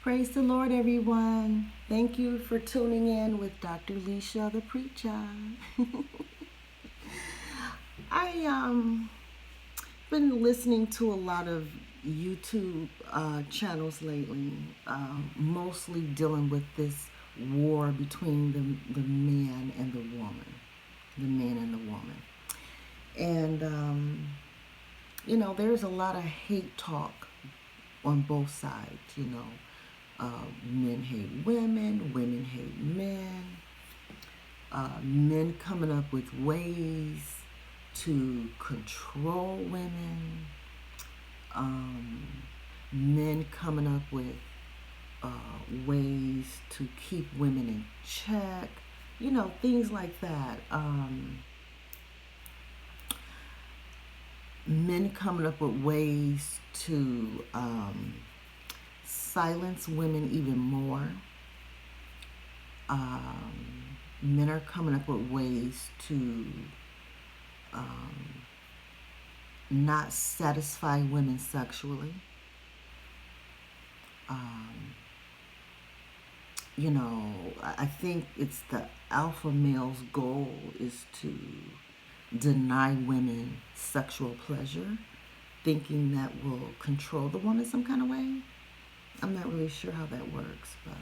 Praise the Lord, everyone. Thank you for tuning in with Dr. Lesia the Preacha. I been listening to a lot of YouTube channels lately, mostly dealing with this war between the man and the woman, the man and the woman, and there's a lot of hate talk on both sides. Men hate women, women hate men, men coming up with ways to control women, men coming up with ways to keep women in check, things like that. Men coming up with ways to silence women even more. Men are coming up with ways to not satisfy women sexually. I think it's the alpha male's goal is to deny women sexual pleasure, thinking that will control the woman some kind of way. I'm not really sure how that works, but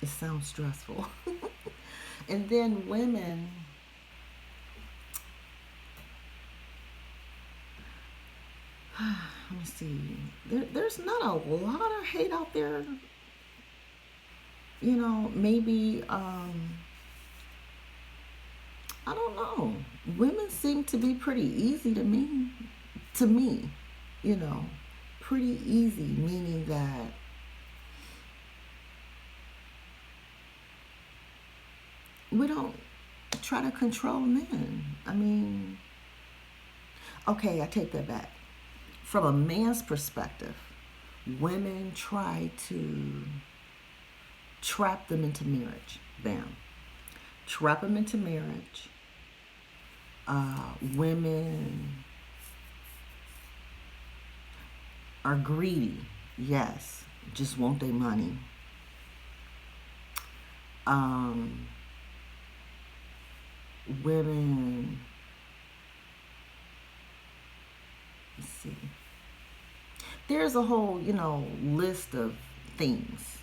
it sounds stressful. And then women, let me see, there's not a lot of hate out there. Maybe, I don't know. Women seem to be pretty easy to me, pretty easy, meaning that we don't try to control men. Okay, I take that back. From a man's perspective, women try to trap them into marriage. Bam. Trap them into marriage. Women are greedy. Yes. Just want their money. Women, let's see. There's a whole, list of things,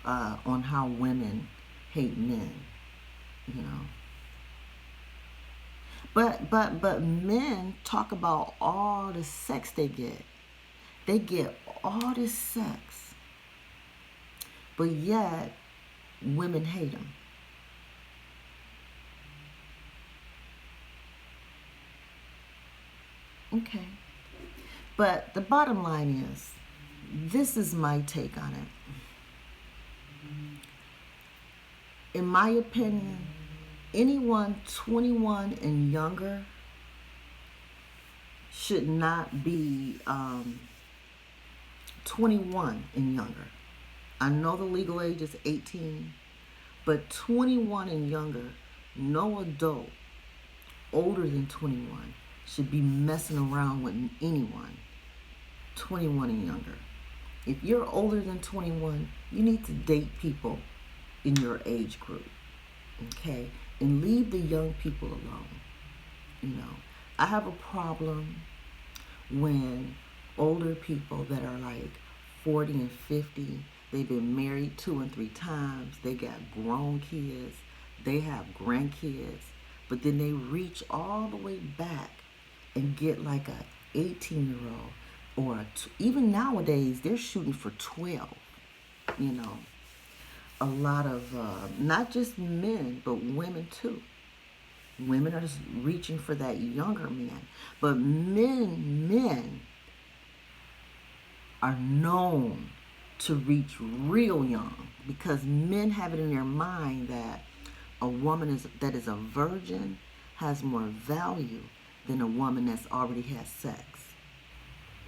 on how women hate men, But men talk about all the sex they get. They get all this sex, but yet women hate them. Okay. But the bottom line is, this is my take on it. In my opinion, anyone 21 and younger should not be 21 and younger. I know the legal age is 18, but 21 and younger, no adult older than 21 should be messing around with anyone 21 and younger. If you're older than 21, you need to date people in your age group, okay? And leave the young people alone. I have a problem when older people that are like 40 and 50, they've been married 2 and 3 times, they got grown kids, they have grandkids, but then they reach all the way back and get like a 18-year-old or even nowadays they're shooting for 12. A lot of not just men but women too. Women are just reaching for that younger man, but men are known to reach real young because men have it in their mind that a woman that is a virgin has more value than a woman that's already had sex.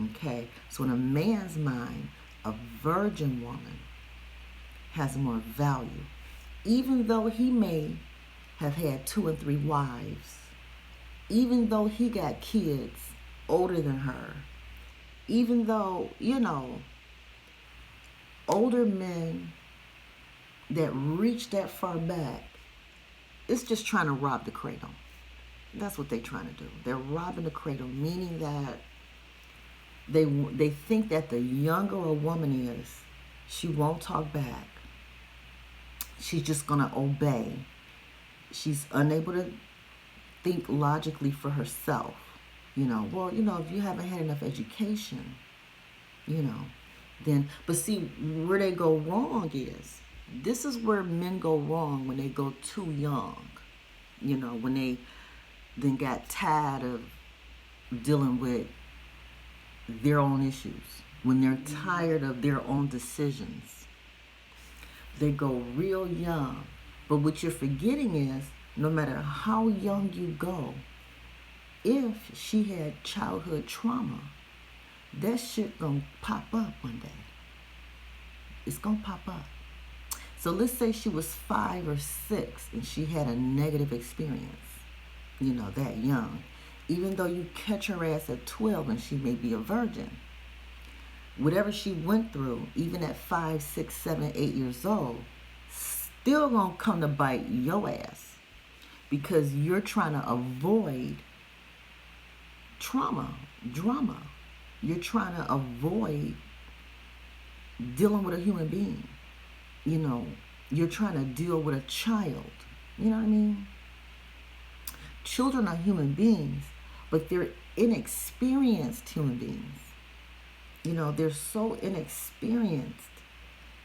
Okay, so in a man's mind, a virgin woman has more value, even though he may have had 2 and 3 wives, even though he got kids older than her, even though older men that reach that far back, it's just trying to rob the cradle. That's what they're trying to do. They're robbing the cradle, meaning that they think that the younger a woman is, she won't talk back. She's just going to obey. She's unable to think logically for herself. Well, if you haven't had enough education, then, but see, where they go wrong is, this is where men go wrong when they go too young. When they then got tired of dealing with their own issues, when they're tired of their own decisions. They go real young. But what you're forgetting is, no matter how young you go, if she had childhood trauma, that shit gonna pop up one day. It's gonna pop up. So let's say she was 5 or 6 and she had a negative experience, that young. Even though you catch her ass at 12 and she may be a virgin, whatever she went through, even at 5, 6, 7, 8 years old, still gonna come to bite your ass, because you're trying to avoid drama. You're trying to avoid dealing with a human being. You're trying to deal with a child. You know what I mean? Children are human beings, but they're inexperienced human beings. They're so inexperienced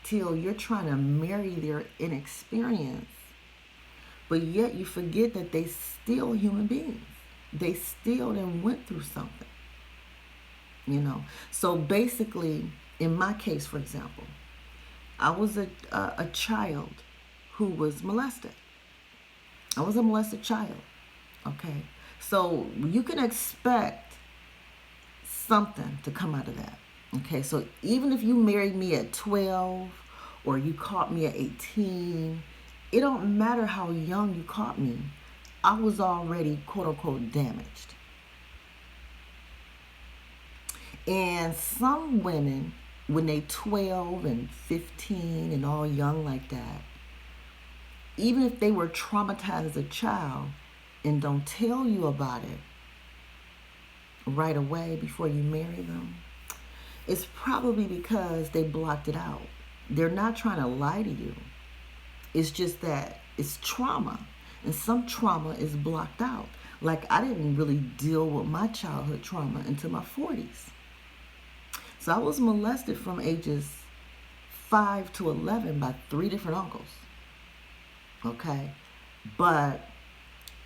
till you're trying to marry their inexperience. But yet you forget that they still human beings. They still then went through something. So basically, in my case, for example, I was a child who was molested. I was a molested child. Okay. So you can expect something to come out of that. Okay. So even if you married me at 12 or you caught me at 18, it don't matter how young you caught me. I was already, quote unquote, damaged. And some women, when they 12 and 15 and all young like that, even if they were traumatized as a child and don't tell you about it right away before you marry them, it's probably because they blocked it out. They're not trying to lie to you. It's just that it's trauma. And some trauma is blocked out. Like, I didn't really deal with my childhood trauma until my 40s. So I was molested from ages 5 to 11 by 3 different uncles. Okay? But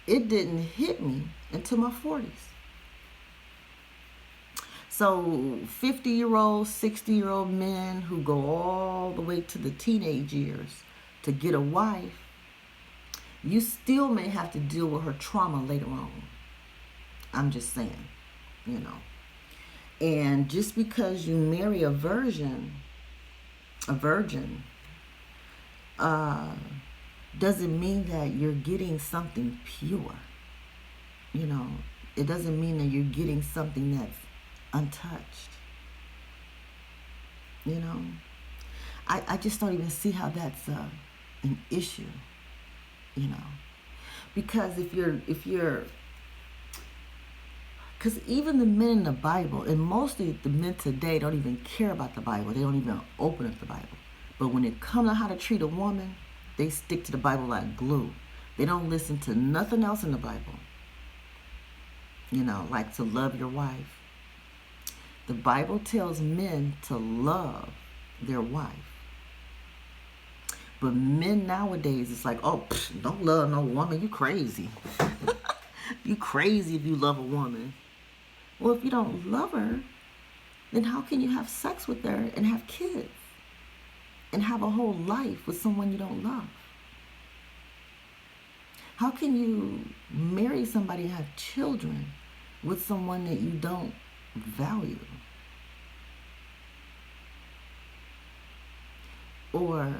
it didn't hit me until my 40s. So 50-year-old, 60-year-old men who go all the way to the teenage years to get a wife, you still may have to deal with her trauma later on. I'm just saying, And just because you marry a virgin, doesn't mean that you're getting something pure. It doesn't mean that you're getting something that's untouched. I just don't even see how that's an issue. Because because even the men in the Bible, and mostly the men today don't even care about the Bible. They don't even open up the Bible. But when it comes to how to treat a woman, they stick to the Bible like glue. They don't listen to nothing else in the Bible. Like to love your wife. The Bible tells men to love their wife. But men nowadays, it's like, oh, don't love no woman. You crazy. You crazy if you love a woman. Well, if you don't love her, then how can you have sex with her and have kids? And have a whole life with someone you don't love? How can you marry somebody and have children with someone that you don't value? Or...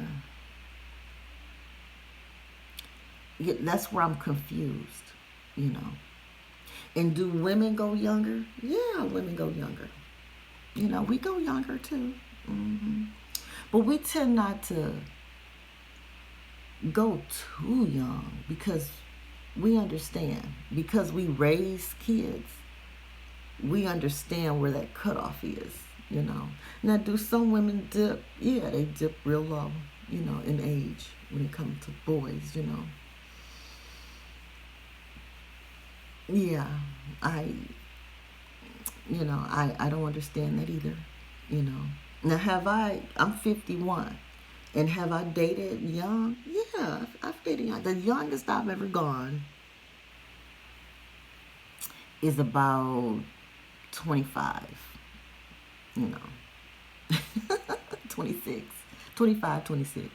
that's where I'm confused, And do women go younger? Yeah, women go younger. We go younger too. But we tend not to go too young because we understand. Because we raise kids, we understand where that cutoff is, you know. Now, do some women dip? Yeah, they dip real low, you know, in age when it comes to boys, you know. Yeah, I, I don't understand that either, you know. Now, I'm 51, and have I dated young? Yeah, I've dated young. The youngest I've ever gone is about 25, you know. 26, 25, 26,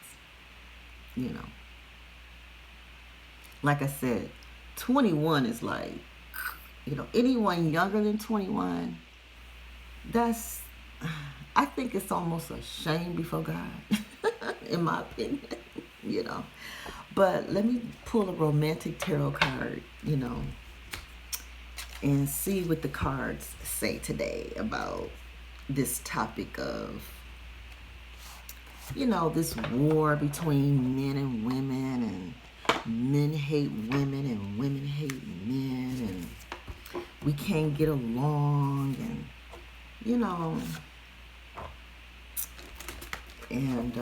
you know. Like I said, 21 is like, you know, anyone younger than 21, that's, I think it's almost a shame before God, in my opinion, you know. But let me pull a romantic tarot card, you know, and see what the cards say today about this topic of, you know, this war between men and women, and men hate women and women hate men, and we can't get along, and, you know, and,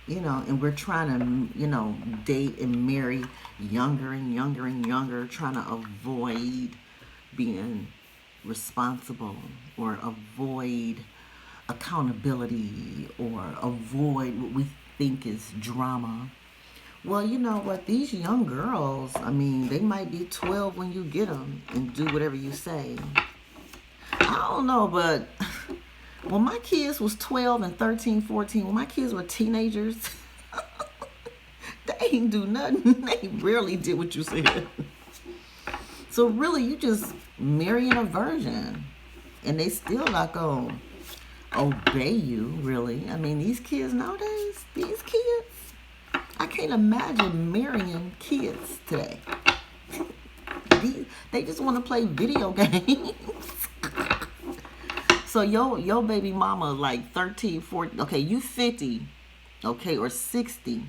you know, and we're trying to, you know, date and marry younger and younger and younger, trying to avoid being responsible, or avoid accountability, or avoid what we think is drama. Well, you know what? These young girls, I mean, they might be 12 when you get them and do whatever you say. I don't know, but when my kids was 12 and 13, 14, when my kids were teenagers, they ain't do nothing. They rarely did what you said. So really, you just marrying a virgin, and they still not gonna obey you, really. I mean, these kids nowadays, these kids, I can't imagine marrying kids today. They just want to play video games. So your baby mama like 13, 14, okay, you 50, okay, or 60,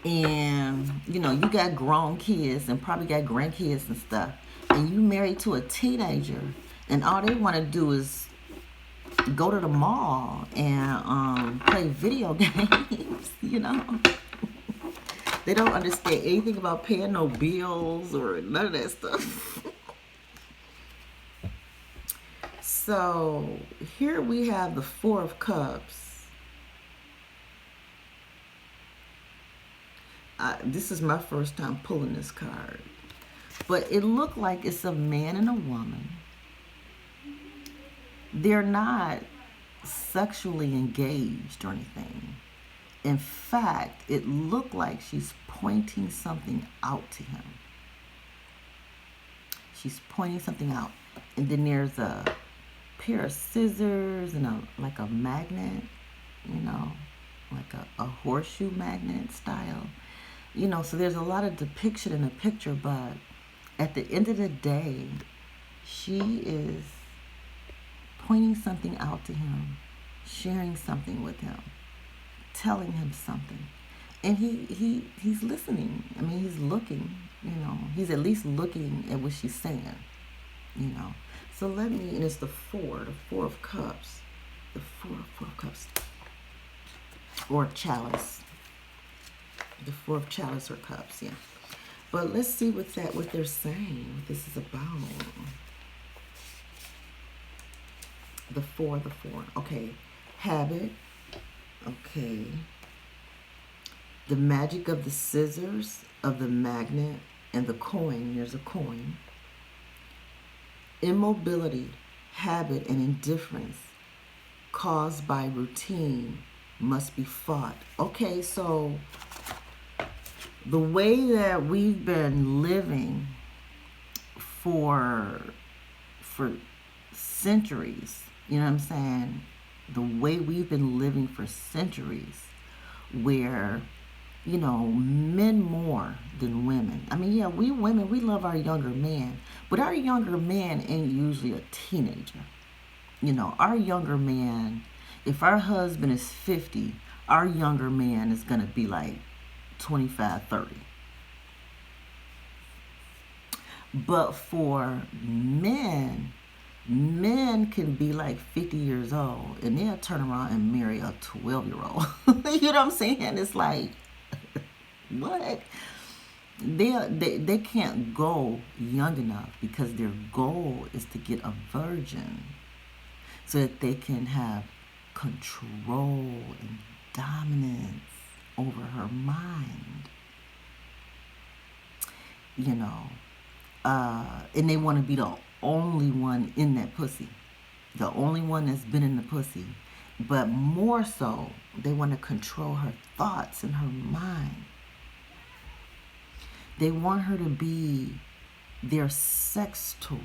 and, you know, you got grown kids and probably got grandkids and stuff, and you married to a teenager, and all they want to do is go to the mall and play video games, you know. They don't understand anything about paying no bills or none of that stuff. So here we have the Four of Cups. This is my first time pulling this card, but it looked like it's a man and a woman. They're not sexually engaged or anything. In fact, it looked like she's pointing something out to him. She's pointing something out. And then there's a pair of scissors and like a magnet, you know, like a horseshoe magnet style. You know, so there's a lot of depiction in the picture, but at the end of the day, she is pointing something out to him, sharing something with him, telling him something, and he's listening. I mean, he's looking, you know, he's at least looking at what she's saying, you know. So and it's the Four of Cups, the Four of Cups, or chalice, the Four of Chalice or Cups, yeah. But let's see what they're saying, what this is about. The Four, okay, habit. Okay. The magic of the scissors, of the magnet, and the coin. There's a coin. Immobility, habit, and indifference caused by routine must be fought. Okay, so the way that we've been living for centuries, you know what I'm saying? The way we've been living for centuries, where, you know, men more than women. I mean, yeah, we women, we love our younger man, but our younger man ain't usually a teenager. You know, our younger man, If our husband is 50, our younger man is going to be like 25, 30. But for men, men can be like 50 years old and they'll turn around and marry a 12-year-old. You know what I'm saying? It's like, what? They can't go young enough because their goal is to get a virgin so that they can have control and dominance over her mind. You know, and they want to be the only one in that pussy, the only one that's been in the pussy. But more so, they want to control her thoughts and her mind. They want her to be their sex toy.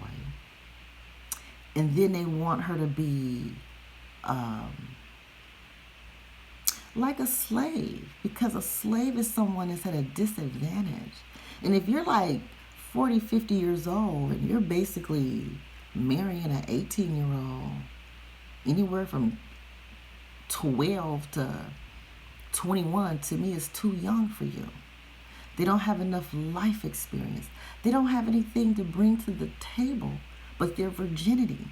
And then they want her to be like a slave, because a slave is someone that's at a disadvantage. And if you're like 40, 50 years old and you're basically marrying an 18-year-old, anywhere from 12 to 21, to me is too young for you. They don't have enough life experience. They don't have anything to bring to the table but their virginity.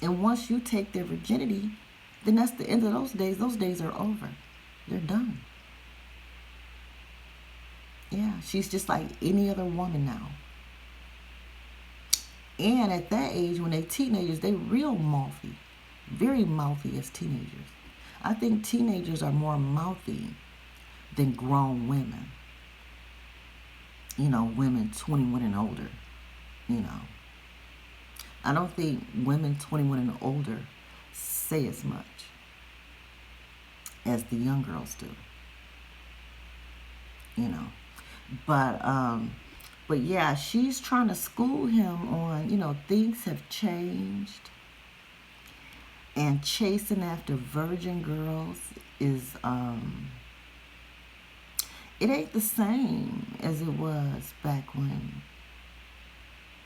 And once you take their virginity, then that's the end of those days. Those days are over. They're done. Yeah, she's just like any other woman now. And at that age, when they're teenagers, they're real mouthy. Very mouthy as teenagers. I think teenagers are more mouthy than grown women. You know, women 21 and older. You know, I don't think women 21 and older say as much as the young girls do. You know, but yeah, she's trying to school him on, you know, things have changed, and chasing after virgin girls is it ain't the same as it was back when,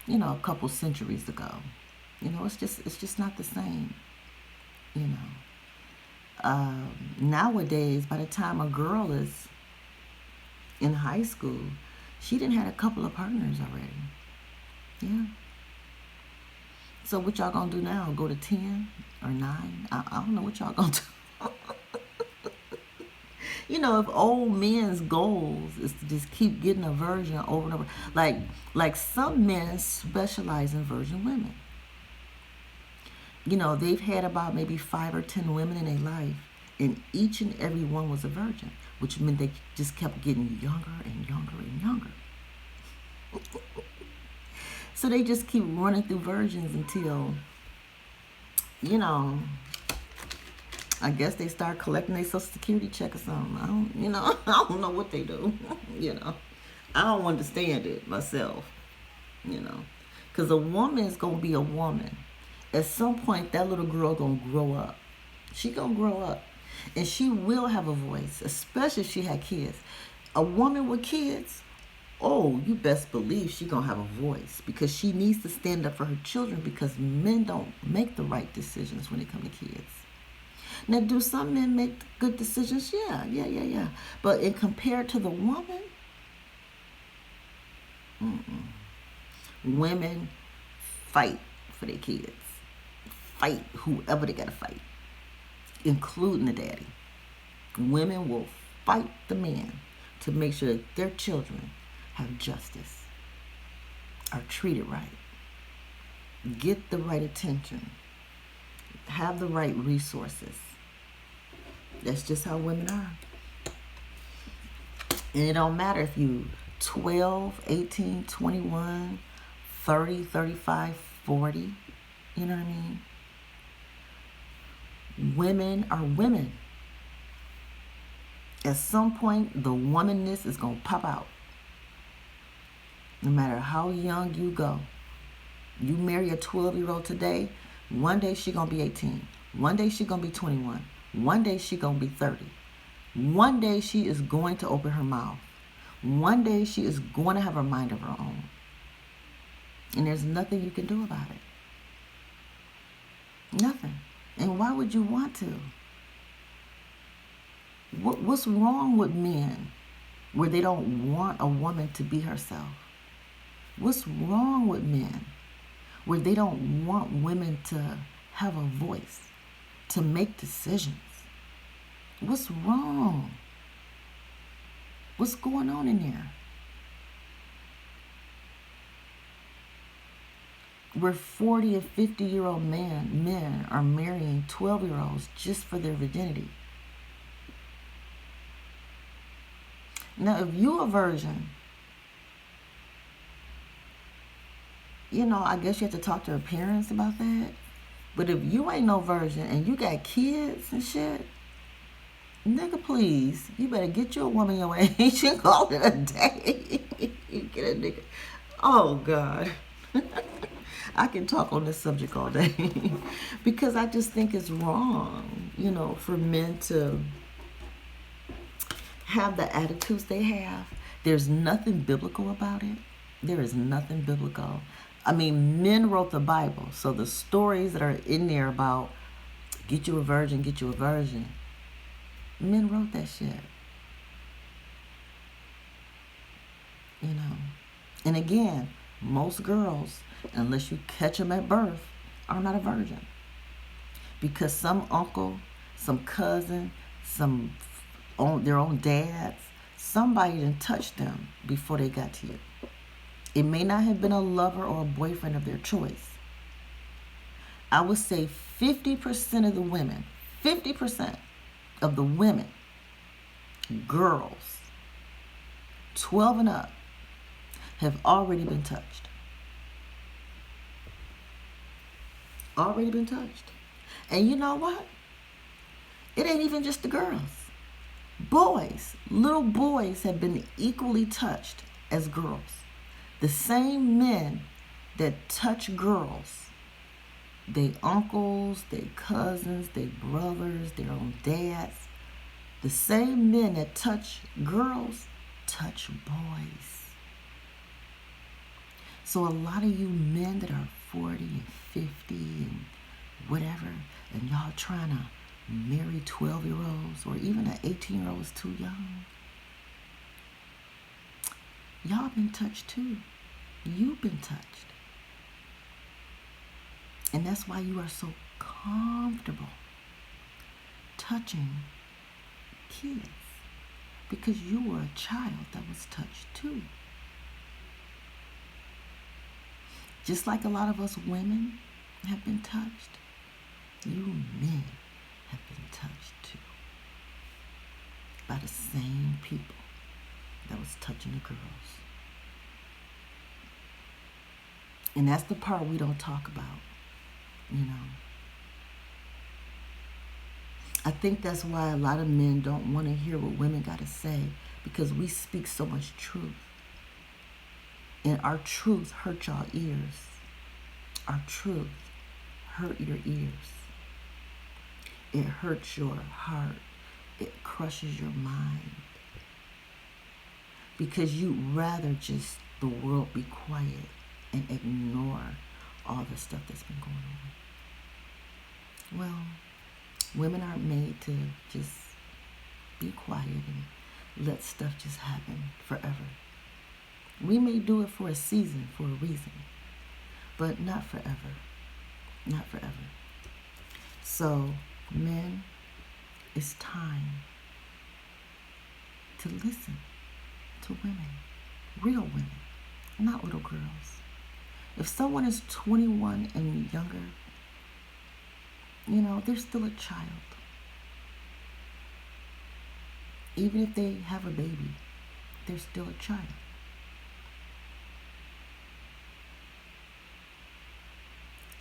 you know, a couple centuries ago. You know, it's just not the same. You know, nowadays, by the time a girl is in high school, she done had a couple of partners already. Yeah. So what y'all gonna do now? Go to 10 or 9? I don't know what y'all gonna do. You know, if old men's goals is to just keep getting a virgin over and over, like some men specialize in virgin women. You know, they've had about maybe 5 or 10 women in their life, and each and every one was a virgin, which meant they just kept getting younger and younger and younger. So they just keep running through virgins until, you know, I guess they start collecting their Social Security check or something. I don't know what they do. You know, I don't understand it myself. You know, because a woman is gonna be a woman. At some point, that little girl gonna grow up. She gonna grow up, and she will have a voice, especially if she had kids. A woman with kids, oh, you best believe she gonna have a voice, because she needs to stand up for her children, because men don't make the right decisions when it comes to kids. Now, do some men make good decisions? Yeah. But in compared to the woman, women fight for their kids. Fight whoever they gotta fight, including the daddy. Women will fight the man to make sure that their children have justice, are treated right, get the right attention, have the right resources. That's just how women are. And it don't matter if you 12, 18, 21, 30, 35, 40. You know what I mean? Women are women. At some point, the womanness is going to pop out. No matter how young you go. You marry a 12-year-old today, one day she going to be 18. One day she going to be 21. One day she going to be 30. One day she is going to open her mouth. One day she is going to have a mind of her own. And there's nothing you can do about it. Nothing. And why would you want to? What's wrong with men where they don't want a woman to be herself? What's wrong with men where they don't want women to have a voice, to make decisions? What's wrong? What's going on in there? Where 40 and 50-year-old men are marrying 12-year-olds just for their virginity. Now, if you're a virgin, I guess you have to talk to her parents about that. But if you ain't no virgin and you got kids and shit, nigga, please, you better get you a woman your age and call it a day. You get a nigga. Oh, God. I can talk on this subject all day because I just think it's wrong, for men to have the attitudes they have. There's nothing biblical about it. There is nothing biblical. I mean, men wrote the Bible, so the stories that are in there about get you a virgin, men wrote that shit. And again, most girls, unless you catch them at birth, are not a virgin. Because some uncle, some cousin, their own dads, somebody done touched them before they got to you. It may not have been a lover or a boyfriend of their choice. I would say 50% of the women, 50% of the women, girls, 12 and up, have already been touched. Already been touched. And you know what? It ain't even just the girls. Boys, little boys have been equally touched as girls. The same men that touch girls, their uncles, their cousins, their brothers, their own dads, the same men that touch girls touch boys. So a lot of you men that are 40 and 50 and whatever, and y'all trying to marry 12-year-olds or even an 18-year-old is too young. Y'all been touched too. You've been touched. And that's why you are so comfortable touching kids. Because you were a child that was touched too. Just like a lot of us women have been touched, you men have been touched too. By the same people that was touching the girls. And that's the part we don't talk about, I think that's why a lot of men don't want to hear what women got to say, because we speak so much truth. And our truth hurt y'all ears. Our truth hurt your ears. It hurts your heart. It crushes your mind. Because you'd rather just the world be quiet and ignore all the stuff that's been going on. Well, women aren't made to just be quiet and let stuff just happen forever. We may do it for a season, for a reason, but not forever. Not forever. So, men, it's time to listen to women, real women, not little girls. If someone is 21 and younger, they're still a child. Even if they have a baby, they're still a child.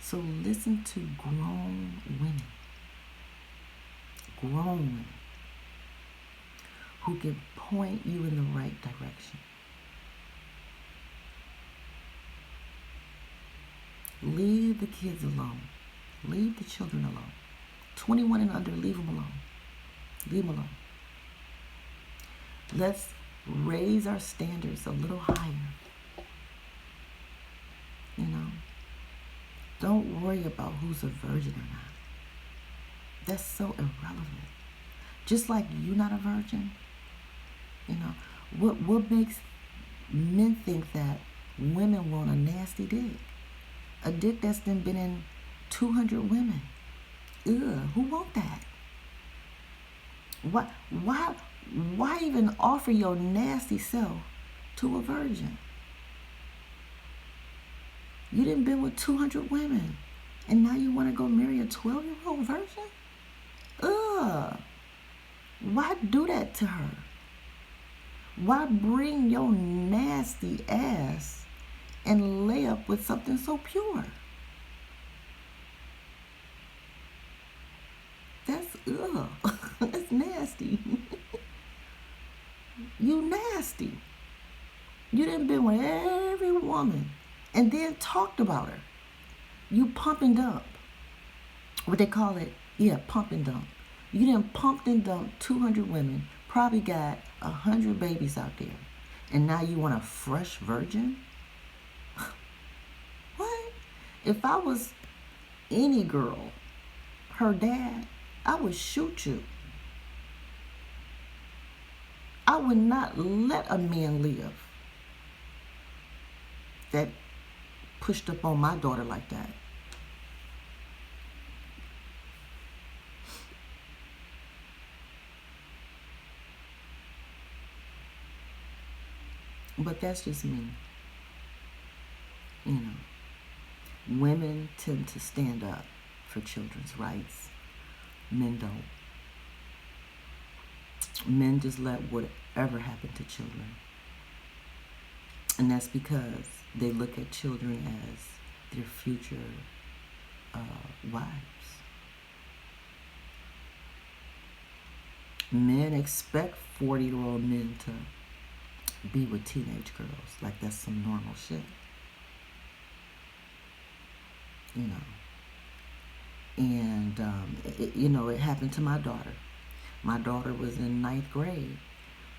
So listen to grown women who can point you in the right direction. Leave the kids alone. Leave the children alone. 21 and under, leave them alone. Leave them alone. Let's raise our standards a little higher. Don't worry about who's a virgin or not. That's so irrelevant. Just like you're not a virgin, you know, what makes men think that women want a nasty dick? A dick that's been in 200 women. Ugh, who want that? Why even offer your nasty self to a virgin? You didn't been with 200 women, and now you want to go marry a 12-year-old virgin? Ugh. Why do that to her? Why bring your nasty ass and lay up with something so pure? That's ugh. That's nasty. You nasty. You done been with every woman and then talked about her. You pump and dump. What they call it? Yeah, pump and dump. You done pumped and dumped 200 women, probably got 100 babies out there, and now you want a fresh virgin? What? If I was any girl, her dad, I would shoot you. I would not let a man live that pushed up on my daughter like that. But that's just me. You know, women tend to stand up for children's rights. Men don't. Men just let whatever happen to children. And that's because they look at children as their future wives. Men expect 40-year-old men to be with teenage girls like that's some normal shit. You know. And, it happened to my daughter. My daughter was in 9th grade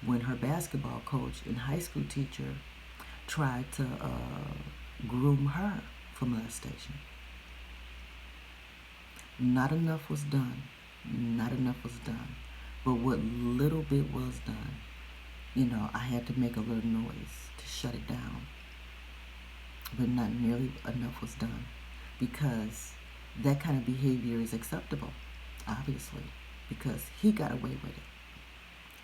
when her basketball coach and high school teacher tried to groom her for molestation. Not enough was done. Not enough was done. But what little bit was done, I had to make a little noise to shut it down. But not nearly enough was done, because that kind of behavior is acceptable, obviously, because he got away with it.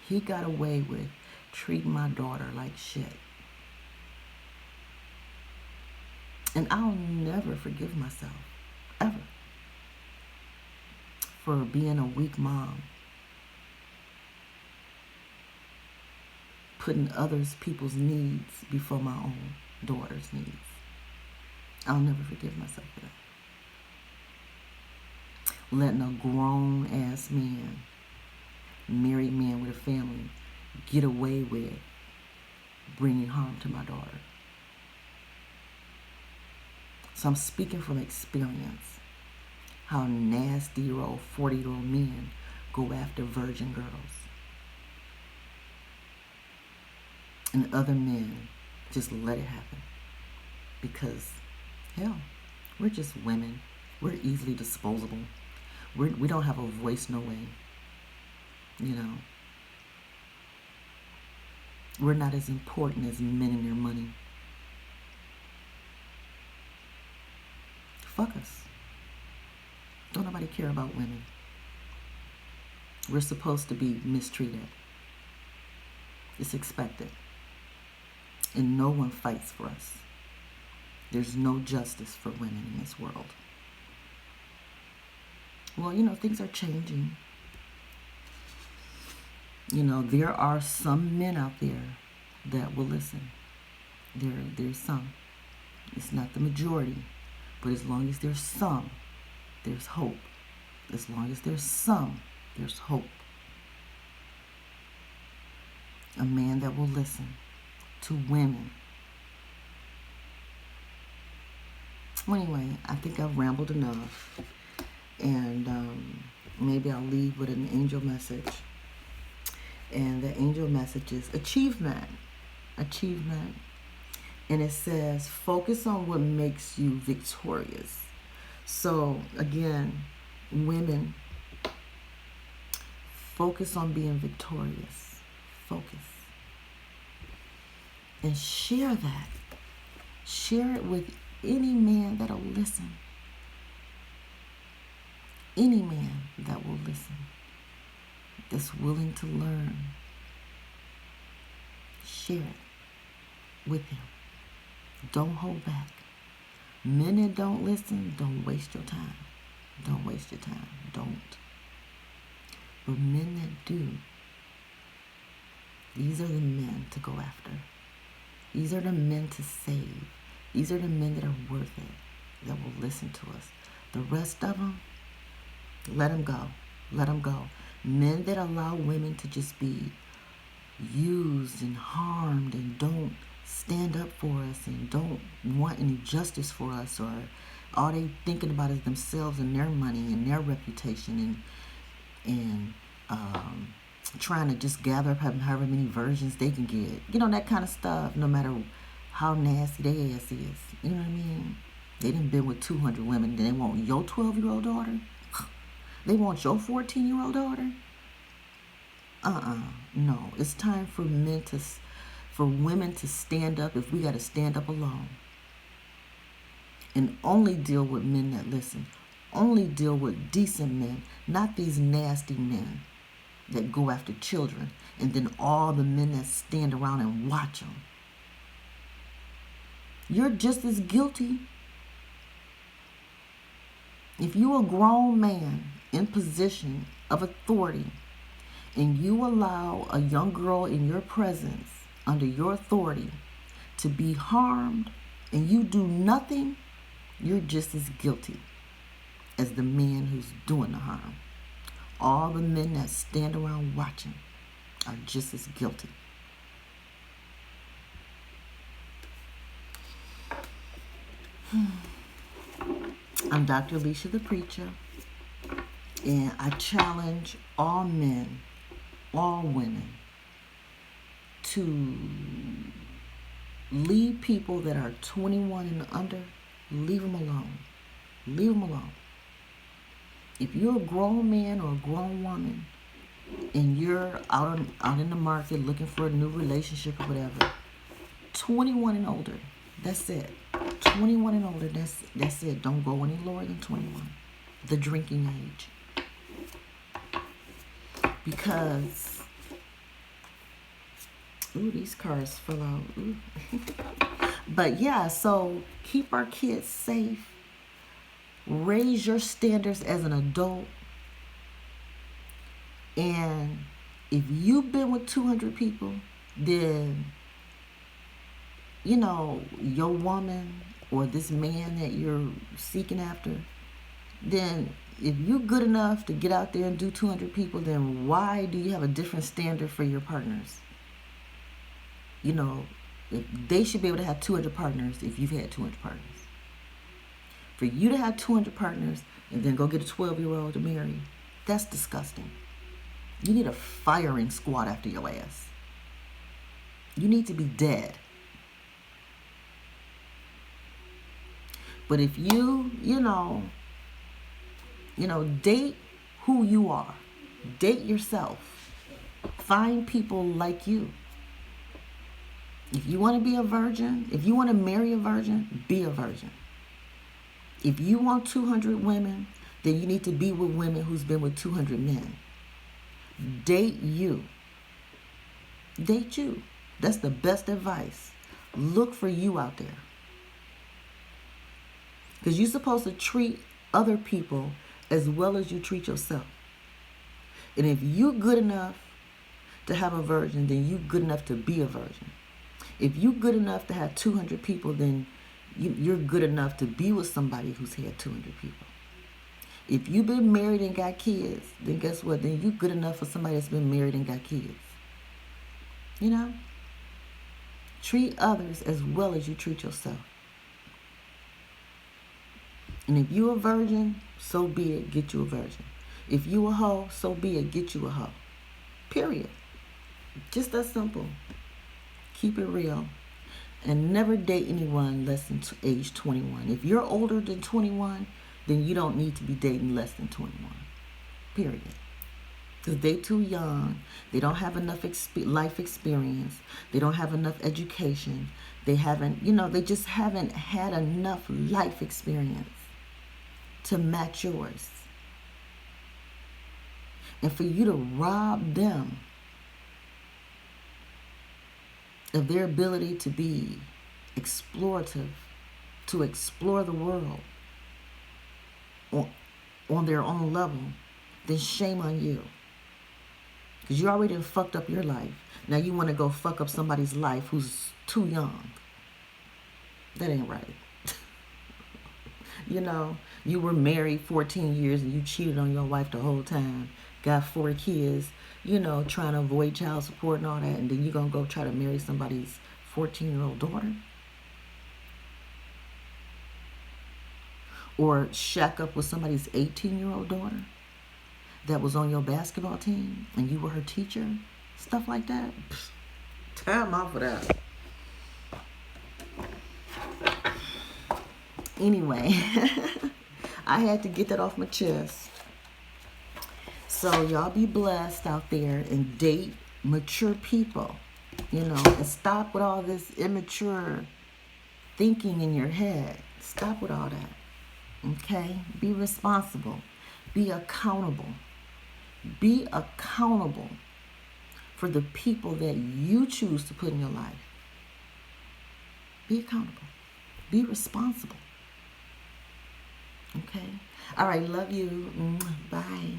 He got away with treating my daughter like shit. And I'll never forgive myself, ever, for being a weak mom, putting people's needs before my own daughter's needs. I'll never forgive myself for that. Letting a grown-ass man, married man with a family, get away with bringing harm to my daughter. So I'm speaking from experience, how nasty-year-old, 40-year-old men go after virgin girls. And other men just let it happen. Because, hell, we're just women. We're easily disposable. We don't have a voice, no way. We're not as important as men and their money. Fuck us. Don't nobody care about women. We're supposed to be mistreated. It's expected. And no one fights for us. There's no justice for women in this world. Well, things are changing. There are some men out there that will listen. There's some. It's not the majority. But as long as there's some, there's hope. As long as there's some, there's hope. A man that will listen to women. Well, anyway, I think I've rambled enough. And maybe I'll leave with an angel message. And the angel message is achievement. Achievement. And it says, focus on what makes you victorious So again, women, focus on being victorious. Focus. And share that. Share it with any man that'll listen. Any man that will listen, that's willing to learn. Share it with him. Don't hold back. Men that don't listen, don't waste your time. Don't waste your time. Don't. But men that do, these are the men to go after. These are the men to save. These are the men that are worth it, that will listen to us. The rest of them, let them go. Let them go. Men that allow women to just be used and harmed and don't stand up for us and don't want any justice for us, or all they thinking about is themselves and their money and their reputation and trying to just gather up however many versions they can get. You know, that kind of stuff, no matter how nasty their ass is. You know what I mean? They done been with 200 women. They want your 12-year-old daughter? They want your 14-year-old daughter? No. It's time for women to stand up if we got to stand up alone. And only deal with men that listen. Only deal with decent men, not these nasty men that go after children, and then all the men that stand around and watch them. You're just as guilty. If you're a grown man in position of authority and you allow a young girl in your presence under your authority to be harmed and you do nothing, you're just as guilty as the man who's doing the harm. All the men that stand around watching are just as guilty. I'm Dr. Lesia the Preacha, and I challenge all men, all women, to leave people that are 21 and under, leave them alone. Leave them alone. If you're a grown man or a grown woman and you're out in the market looking for a new relationship or whatever, 21 and older, that's it. 21 and older, that's it. Don't go any lower than 21. The drinking age. Because, ooh, these cars fell out. Ooh. But yeah, so keep our kids safe. Raise your standards as an adult. And if you've been with 200 people, then, you know, your woman or this man that you're seeking after, then if you're good enough to get out there and do 200 people, then why do you have a different standard for your partners? You know, if they should be able to have 200 partners if you've had 200 partners. For you to have 200 partners and then go get a 12-year-old to marry, that's disgusting. You need a firing squad after your ass. You need to be dead. But if you date who you are. Date yourself. Find people like you. If you want to be a virgin, if you want to marry a virgin, be a virgin. If you want 200 women, then you need to be with women who's been with 200 men. Date you. Date you. That's the best advice. Look for you out there. Because you're supposed to treat other people as well as you treat yourself. And if you're good enough to have a virgin, then you're good enough to be a virgin. If you're good enough to have 200 people, then you're good enough to be with somebody who's had 200 people. If you've been married and got kids, then guess what? Then you're good enough for somebody that's been married and got kids. You know? Treat others as well as you treat yourself. And if you're a virgin, so be it, get you a virgin. If you a hoe, so be it, get you a hoe. Period. Just that simple. Keep it real. And never date anyone less than age 21. If you're older than 21, then you don't need to be dating less than 21. Period. Because they too young. They don't have enough life experience. They don't have enough education. They haven't, they just haven't had enough life experience to match yours. And for you to rob them of their ability to be explorative, to explore the world on their own level, then shame on you. Because you already fucked up your life. Now you want to go fuck up somebody's life who's too young. That ain't right. You were married 14 years and you cheated on your wife the whole time. Got 4 kids, trying to avoid child support and all that. And then you're going to go try to marry somebody's 14-year-old daughter? Or shack up with somebody's 18-year-old daughter that was on your basketball team and you were her teacher? Stuff like that? Time off of that. Anyway, I had to get that off my chest. So y'all be blessed out there and date mature people, and stop with all this immature thinking in your head. Stop with all that. Okay? Be responsible. Be accountable. Be accountable for the people that you choose to put in your life. Be accountable. Be responsible. Okay? All right. Love you. Bye.